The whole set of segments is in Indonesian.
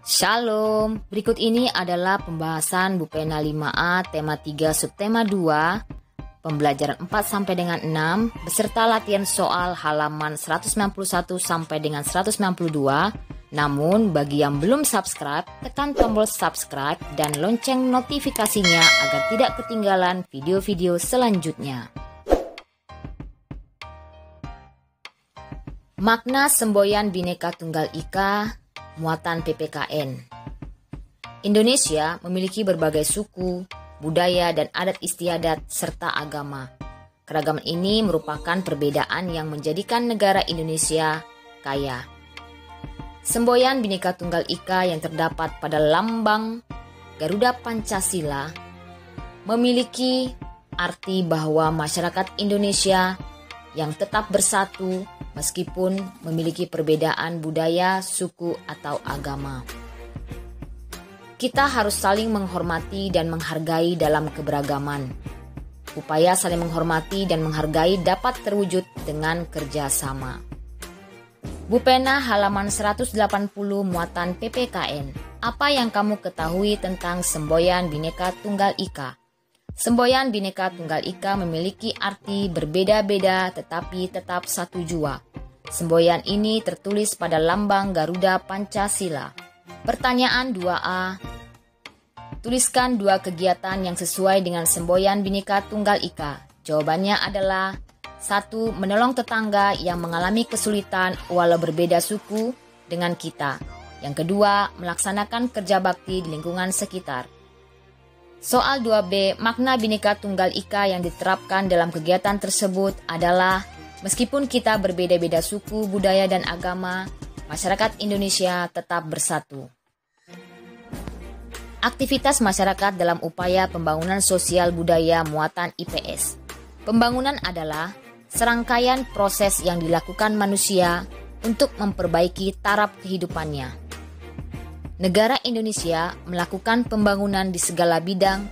Shalom, berikut ini adalah pembahasan Bupena 5A tema 3 subtema 2, pembelajaran 4 sampai dengan 6, beserta latihan soal halaman 191 sampai dengan 192. Namun, bagi yang belum subscribe, tekan tombol subscribe dan lonceng notifikasinya agar tidak ketinggalan video-video selanjutnya. Makna semboyan Bhinneka Tunggal Ika, muatan PPKN. Indonesia memiliki berbagai suku, budaya, dan adat istiadat serta agama. Keragaman ini merupakan perbedaan yang menjadikan negara Indonesia kaya. Semboyan Bhinneka Tunggal Ika yang terdapat pada lambang Garuda Pancasila memiliki arti bahwa masyarakat Indonesia yang tetap bersatu meskipun memiliki perbedaan budaya, suku, atau agama. Kita harus saling menghormati dan menghargai dalam keberagaman. Upaya saling menghormati dan menghargai dapat terwujud dengan kerjasama. Bupena halaman 180 muatan PPKN. Apa yang kamu ketahui tentang semboyan Bhinneka Tunggal Ika? Semboyan Bhinneka Tunggal Ika memiliki arti berbeda-beda tetapi tetap satu jua. Semboyan ini tertulis pada lambang Garuda Pancasila. Pertanyaan 2A. Tuliskan dua kegiatan yang sesuai dengan semboyan Bhinneka Tunggal Ika. Jawabannya adalah 1. Menolong tetangga yang mengalami kesulitan walau berbeda suku dengan kita. Yang kedua, melaksanakan kerja bakti di lingkungan sekitar. Soal 2B, makna Bhinneka Tunggal Ika yang diterapkan dalam kegiatan tersebut adalah meskipun kita berbeda-beda suku, budaya, dan agama, masyarakat Indonesia tetap bersatu. Aktivitas masyarakat dalam upaya pembangunan sosial budaya muatan IPS. Pembangunan adalah serangkaian proses yang dilakukan manusia untuk memperbaiki taraf kehidupannya. Negara Indonesia melakukan pembangunan di segala bidang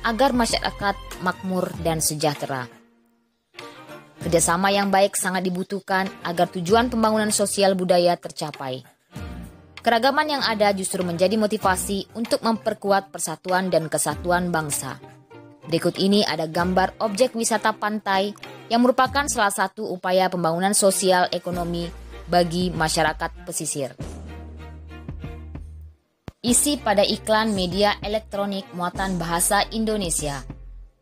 agar masyarakat makmur dan sejahtera. Kerjasama yang baik sangat dibutuhkan agar tujuan pembangunan sosial budaya tercapai. Keragaman yang ada justru menjadi motivasi untuk memperkuat persatuan dan kesatuan bangsa. Berikut ini ada gambar objek wisata pantai yang merupakan salah satu upaya pembangunan sosial ekonomi bagi masyarakat pesisir. Isi pada iklan media elektronik muatan bahasa Indonesia.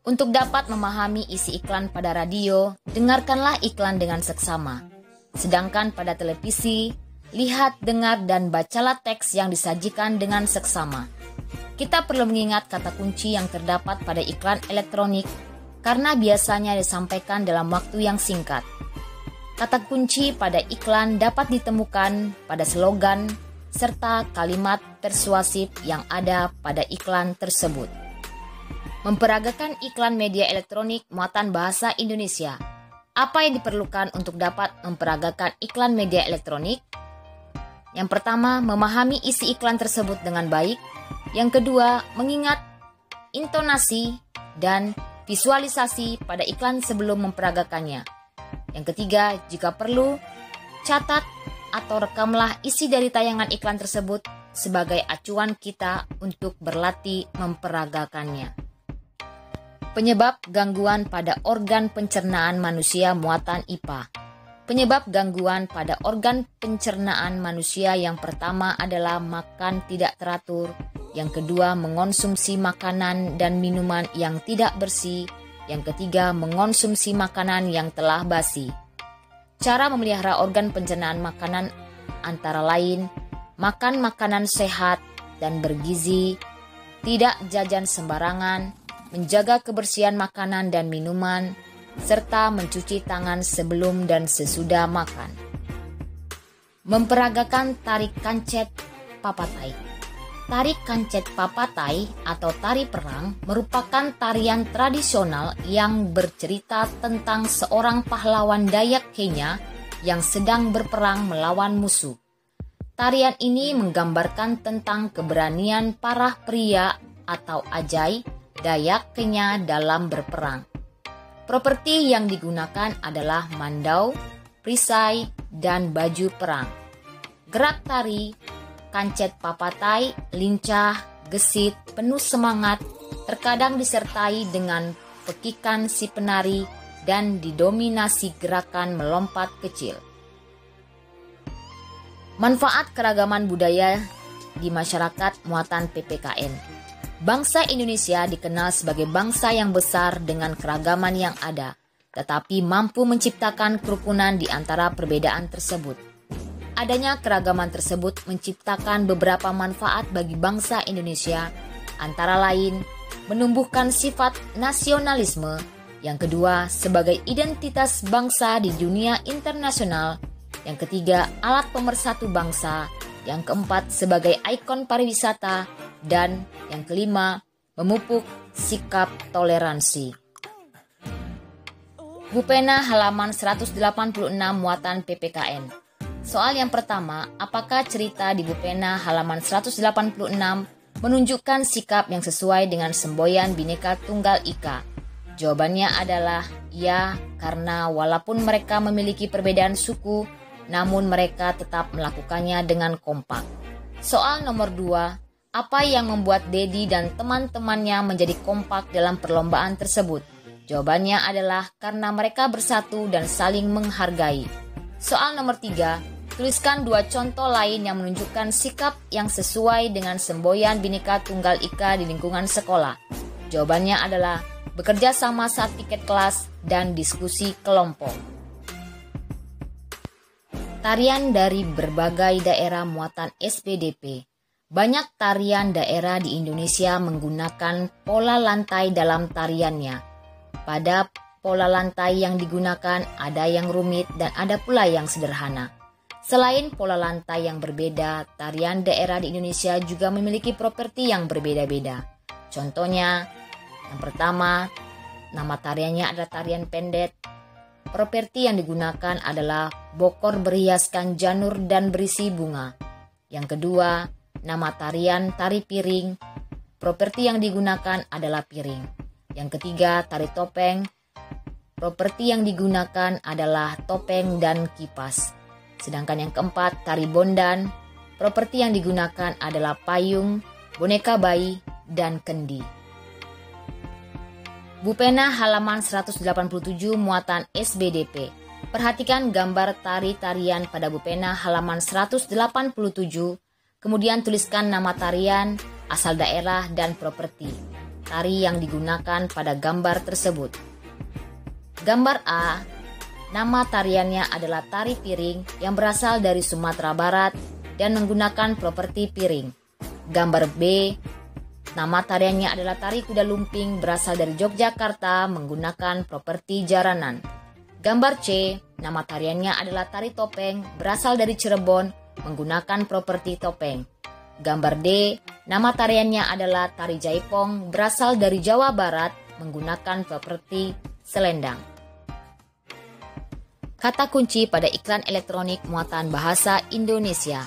Untuk dapat memahami isi iklan pada radio, dengarkanlah iklan dengan seksama. Sedangkan pada televisi, lihat, dengar, dan bacalah teks yang disajikan dengan seksama. Kita perlu mengingat kata kunci yang terdapat pada iklan elektronik karena biasanya disampaikan dalam waktu yang singkat. Kata kunci pada iklan dapat ditemukan pada slogan serta kalimat persuasif yang ada pada iklan tersebut. Memperagakan iklan media elektronik muatan bahasa Indonesia. Apa yang diperlukan untuk dapat memperagakan iklan media elektronik? Yang pertama, memahami isi iklan tersebut dengan baik. Yang kedua, mengingat intonasi dan visualisasi pada iklan sebelum memperagakannya. Yang ketiga, jika perlu, catat atau rekamlah isi dari tayangan iklan tersebut sebagai acuan kita untuk berlatih memperagakannya. Penyebab gangguan pada organ pencernaan manusia muatan IPA. Penyebab gangguan pada organ pencernaan manusia yang pertama adalah makan tidak teratur, yang kedua mengonsumsi makanan dan minuman yang tidak bersih, yang ketiga mengonsumsi makanan yang telah basi. Cara memelihara organ pencernaan makanan antara lain makan makanan sehat dan bergizi, tidak jajan sembarangan, menjaga kebersihan makanan dan minuman, serta mencuci tangan sebelum dan sesudah makan. Memperagakan tari kancet papatai. Tari kancet papatai atau tari perang merupakan tarian tradisional yang bercerita tentang seorang pahlawan Dayak Kenya yang sedang berperang melawan musuh. Tarian ini menggambarkan tentang keberanian para pria atau ajai Dayak Kenya dalam berperang. Properti yang digunakan adalah mandau, perisai, dan baju perang. Gerak tari kancet papatai, lincah, gesit, penuh semangat, terkadang disertai dengan pekikan si penari dan didominasi gerakan melompat kecil. Manfaat keragaman budaya di masyarakat muatan PPKN. Bangsa Indonesia dikenal sebagai bangsa yang besar dengan keragaman yang ada, tetapi mampu menciptakan kerukunan di antara perbedaan tersebut. Adanya keragaman tersebut menciptakan beberapa manfaat bagi bangsa Indonesia, antara lain menumbuhkan sifat nasionalisme, yang kedua sebagai identitas bangsa di dunia internasional, yang ketiga alat pemersatu bangsa, yang keempat sebagai ikon pariwisata, dan yang kelima memupuk sikap toleransi. Bupena halaman 186 muatan PPKN. Soal yang pertama, apakah cerita di Bupena halaman 186 menunjukkan sikap yang sesuai dengan semboyan Bhinneka Tunggal Ika? Jawabannya adalah ya, karena walaupun mereka memiliki perbedaan suku, namun mereka tetap melakukannya dengan kompak. Soal nomor 2, apa yang membuat Dedi dan teman-temannya menjadi kompak dalam perlombaan tersebut? Jawabannya adalah karena mereka bersatu dan saling menghargai. Soal nomor 3, tuliskan 2 contoh lain yang menunjukkan sikap yang sesuai dengan semboyan Bhinneka Tunggal Ika di lingkungan sekolah. Jawabannya adalah bekerja sama saat piket kelas dan diskusi kelompok. Tarian dari berbagai daerah muatan SPDP. Banyak tarian daerah di Indonesia menggunakan pola lantai dalam tariannya. Pada pola lantai yang digunakan ada yang rumit dan ada pula yang sederhana. Selain pola lantai yang berbeda, tarian daerah di Indonesia juga memiliki properti yang berbeda-beda. Contohnya, yang pertama, nama tariannya adalah tarian pendet. Properti yang digunakan adalah bokor berhiaskan janur dan berisi bunga. Yang kedua, nama tarian tari piring. Properti yang digunakan adalah piring. Yang ketiga, tari topeng. Properti yang digunakan adalah topeng dan kipas. Sedangkan yang keempat, tari bondan. Properti yang digunakan adalah payung, boneka bayi, dan kendi. Bupena halaman 187 muatan SBDP. Perhatikan gambar tari-tarian pada Bupena halaman 187, kemudian tuliskan nama tarian, asal daerah, dan properti tari yang digunakan pada gambar tersebut. Gambar A, nama tariannya adalah tari piring yang berasal dari Sumatera Barat dan menggunakan properti piring. Gambar B, nama tariannya adalah tari kuda lumping berasal dari Yogyakarta menggunakan properti jaranan. Gambar C, nama tariannya adalah tari topeng berasal dari Cirebon menggunakan properti topeng. Gambar D, nama tariannya adalah tari jaipong berasal dari Jawa Barat menggunakan properti selendang. Kata kunci pada iklan elektronik muatan bahasa Indonesia.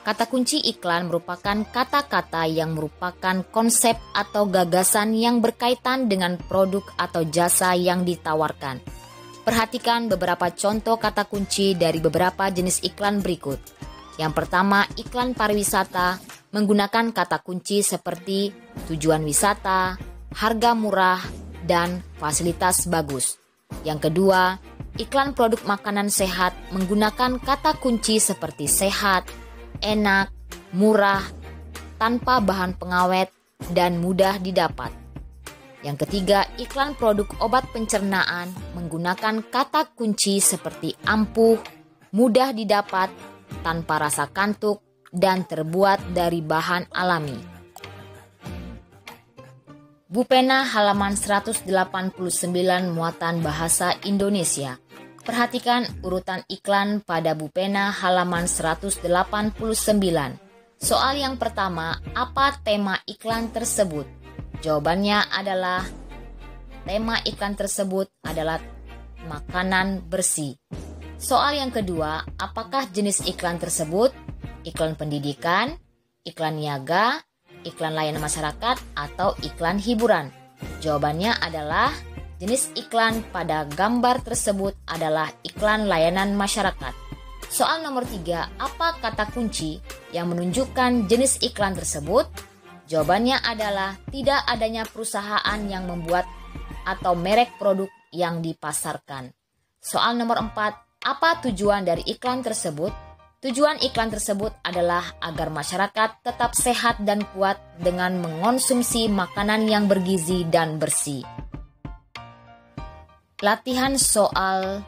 Kata kunci iklan merupakan kata-kata yang merupakan konsep atau gagasan yang berkaitan dengan produk atau jasa yang ditawarkan. Perhatikan beberapa contoh kata kunci dari beberapa jenis iklan berikut. Yang pertama, iklan pariwisata menggunakan kata kunci seperti tujuan wisata, harga murah, dan fasilitas bagus. Yang kedua, iklan produk makanan sehat menggunakan kata kunci seperti sehat, enak, murah, tanpa bahan pengawet, dan mudah didapat. Yang ketiga, iklan produk obat pencernaan menggunakan kata kunci seperti ampuh, mudah didapat, tanpa rasa kantuk, dan terbuat dari bahan alami. Bupena halaman 189 muatan bahasa Indonesia. Perhatikan urutan iklan pada Bupena halaman 189. Soal yang pertama, apa tema iklan tersebut? Jawabannya adalah tema iklan tersebut adalah makanan bersih. Soal yang kedua, apakah jenis iklan tersebut? Iklan pendidikan, iklan niaga, iklan layanan masyarakat, atau iklan hiburan? Jawabannya adalah jenis iklan pada gambar tersebut adalah iklan layanan masyarakat. Soal nomor 3, apa kata kunci yang menunjukkan jenis iklan tersebut? Jawabannya adalah tidak adanya perusahaan yang membuat atau merek produk yang dipasarkan. Soal nomor 4, apa tujuan dari iklan tersebut? Tujuan iklan tersebut adalah agar masyarakat tetap sehat dan kuat dengan mengonsumsi makanan yang bergizi dan bersih. Latihan soal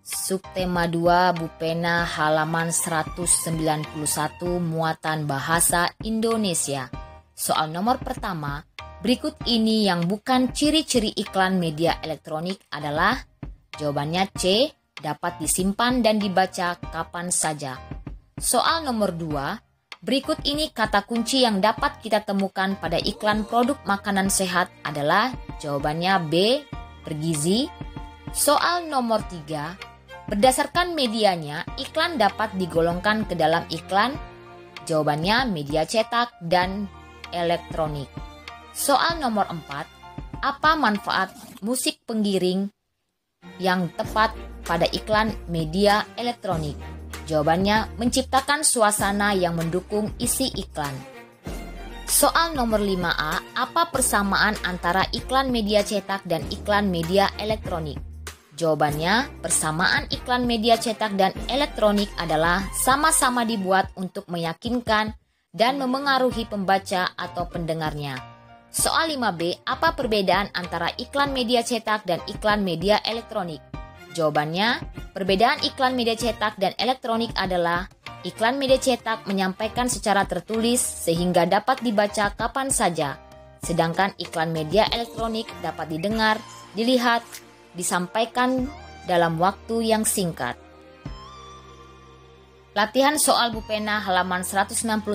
subtema 2 Bupena halaman 191 muatan bahasa Indonesia. Soal nomor pertama, berikut ini yang bukan ciri-ciri iklan media elektronik adalah? Jawabannya C, dapat disimpan dan dibaca kapan saja. Soal nomor 2, berikut ini kata kunci yang dapat kita temukan pada iklan produk makanan sehat adalah? Jawabannya B, bergizi. Soal nomor 3, berdasarkan medianya, iklan dapat digolongkan ke dalam iklan? Jawabannya media cetak dan elektronik. Soal nomor 4, apa manfaat musik penggiring yang tepat pada iklan media elektronik? Jawabannya menciptakan suasana yang mendukung isi iklan. Soal nomor 5A, apa persamaan antara iklan media cetak dan iklan media elektronik? Jawabannya, persamaan iklan media cetak dan elektronik adalah sama-sama dibuat untuk meyakinkan dan memengaruhi pembaca atau pendengarnya. Soal 5B, apa perbedaan antara iklan media cetak dan iklan media elektronik? Jawabannya, perbedaan iklan media cetak dan elektronik adalah iklan media cetak menyampaikan secara tertulis sehingga dapat dibaca kapan saja, sedangkan iklan media elektronik dapat didengar, dilihat, disampaikan dalam waktu yang singkat. Latihan soal Bupena halaman 191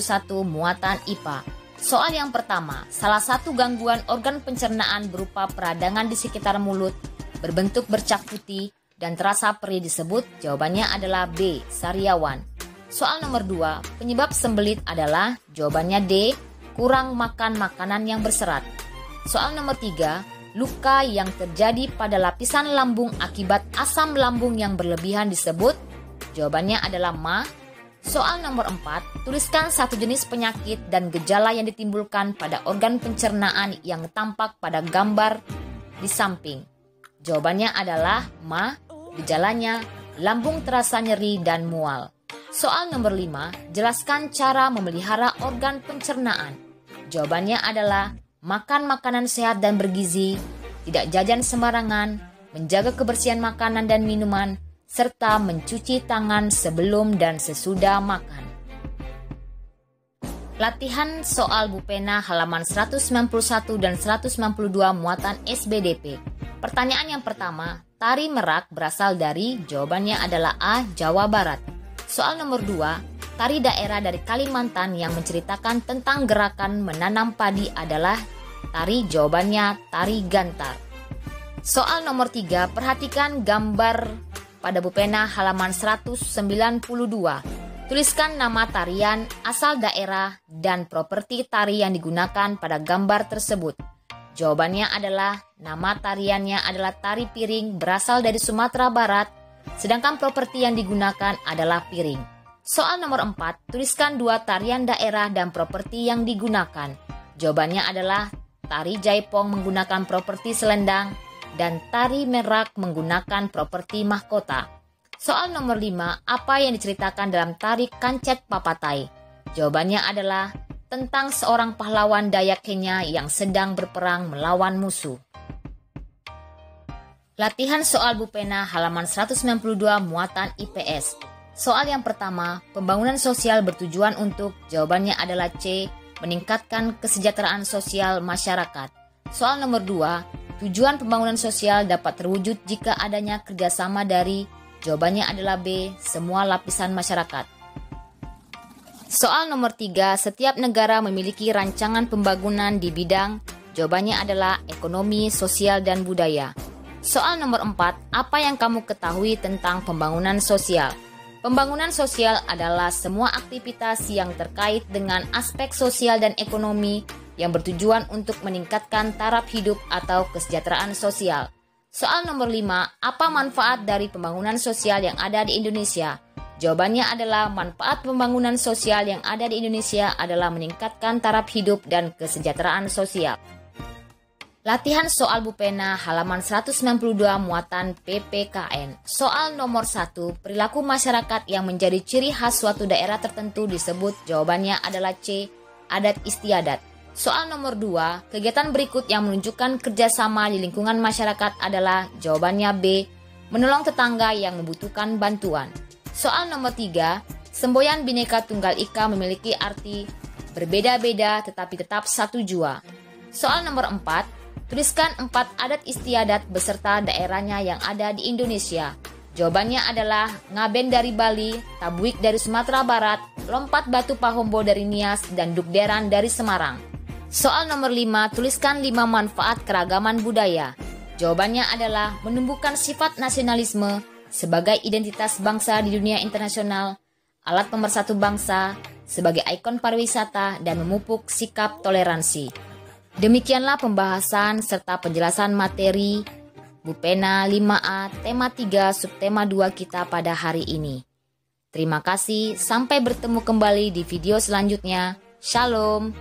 muatan IPA. Soal yang pertama, salah satu gangguan organ pencernaan berupa peradangan di sekitar mulut berbentuk bercak putih dan terasa perih disebut? Jawabannya adalah B, sariawan. Soal nomor 2, penyebab sembelit adalah? Jawabannya D, kurang makan makanan yang berserat. Soal nomor 3, luka yang terjadi pada lapisan lambung akibat asam lambung yang berlebihan disebut? Jawabannya adalah Ma. Soal nomor 4, tuliskan satu jenis penyakit dan gejala yang ditimbulkan pada organ pencernaan yang tampak pada gambar di samping. Jawabannya adalah Ma, gejalanya lambung terasa nyeri dan mual. Soal nomor 5, jelaskan cara memelihara organ pencernaan. Jawabannya adalah makan makanan sehat dan bergizi, tidak jajan sembarangan, menjaga kebersihan makanan dan minuman, serta mencuci tangan sebelum dan sesudah makan. Latihan soal Bupena halaman 191 dan 192 muatan SBDP. Pertanyaan yang pertama, tari merak berasal dari? Jawabannya adalah A, Jawa Barat. Soal nomor 2, tari daerah dari Kalimantan yang menceritakan tentang gerakan menanam padi adalah? Tari, jawabannya tari gantar. Soal nomor 3, perhatikan gambar pada Bupena halaman 192. Tuliskan nama tarian, asal daerah, dan properti tari yang digunakan pada gambar tersebut. Jawabannya adalah nama tariannya adalah tari piring berasal dari Sumatera Barat, sedangkan properti yang digunakan adalah piring. Soal nomor 4, tuliskan dua tarian daerah dan properti yang digunakan. Jawabannya adalah tari Jaipong menggunakan properti selendang, dan tari merak menggunakan properti mahkota. Soal nomor 5, apa yang diceritakan dalam tari Kancet Papatai? Jawabannya adalah tentang seorang pahlawan Dayak Kenya yang sedang berperang melawan musuh. Latihan soal Bupena halaman 192 muatan IPS. Soal yang pertama, pembangunan sosial bertujuan untuk? Jawabannya adalah C, meningkatkan kesejahteraan sosial masyarakat. Soal nomor 2, tujuan pembangunan sosial dapat terwujud jika adanya kerjasama dari? Jawabannya adalah B, semua lapisan masyarakat. Soal nomor 3, setiap negara memiliki rancangan pembangunan di bidang? Jawabannya adalah ekonomi, sosial, dan budaya. Soal nomor 4, apa yang kamu ketahui tentang pembangunan sosial? Pembangunan sosial adalah semua aktivitas yang terkait dengan aspek sosial dan ekonomi yang bertujuan untuk meningkatkan taraf hidup atau kesejahteraan sosial. Soal nomor 5, apa manfaat dari pembangunan sosial yang ada di Indonesia? Jawabannya adalah manfaat pembangunan sosial yang ada di Indonesia adalah meningkatkan taraf hidup dan kesejahteraan sosial. Latihan soal Bu Pena halaman 192 muatan PPKN. Soal nomor 1, perilaku masyarakat yang menjadi ciri khas suatu daerah tertentu disebut. Jawabannya adalah C, adat istiadat. Soal nomor 2, kegiatan berikut yang menunjukkan kerjasama di lingkungan masyarakat adalah. Jawabannya B, menolong tetangga yang membutuhkan bantuan. Soal nomor 3, semboyan Bhinneka Tunggal Ika memiliki arti berbeda-beda tetapi tetap satu jua. Soal nomor 4, tuliskan 4 adat istiadat beserta daerahnya yang ada di Indonesia. Jawabannya adalah ngaben dari Bali, tabuik dari Sumatera Barat, lompat batu Pahombo dari Nias, dan dukderan dari Semarang. Soal nomor 5, tuliskan 5 manfaat keragaman budaya. Jawabannya adalah menumbuhkan sifat nasionalisme sebagai identitas bangsa di dunia internasional, alat pemersatu bangsa, sebagai ikon pariwisata, dan memupuk sikap toleransi. Demikianlah pembahasan serta penjelasan materi Bu Pena 5A tema 3 subtema 2 kita pada hari ini. Terima kasih, sampai bertemu kembali di video selanjutnya. Shalom.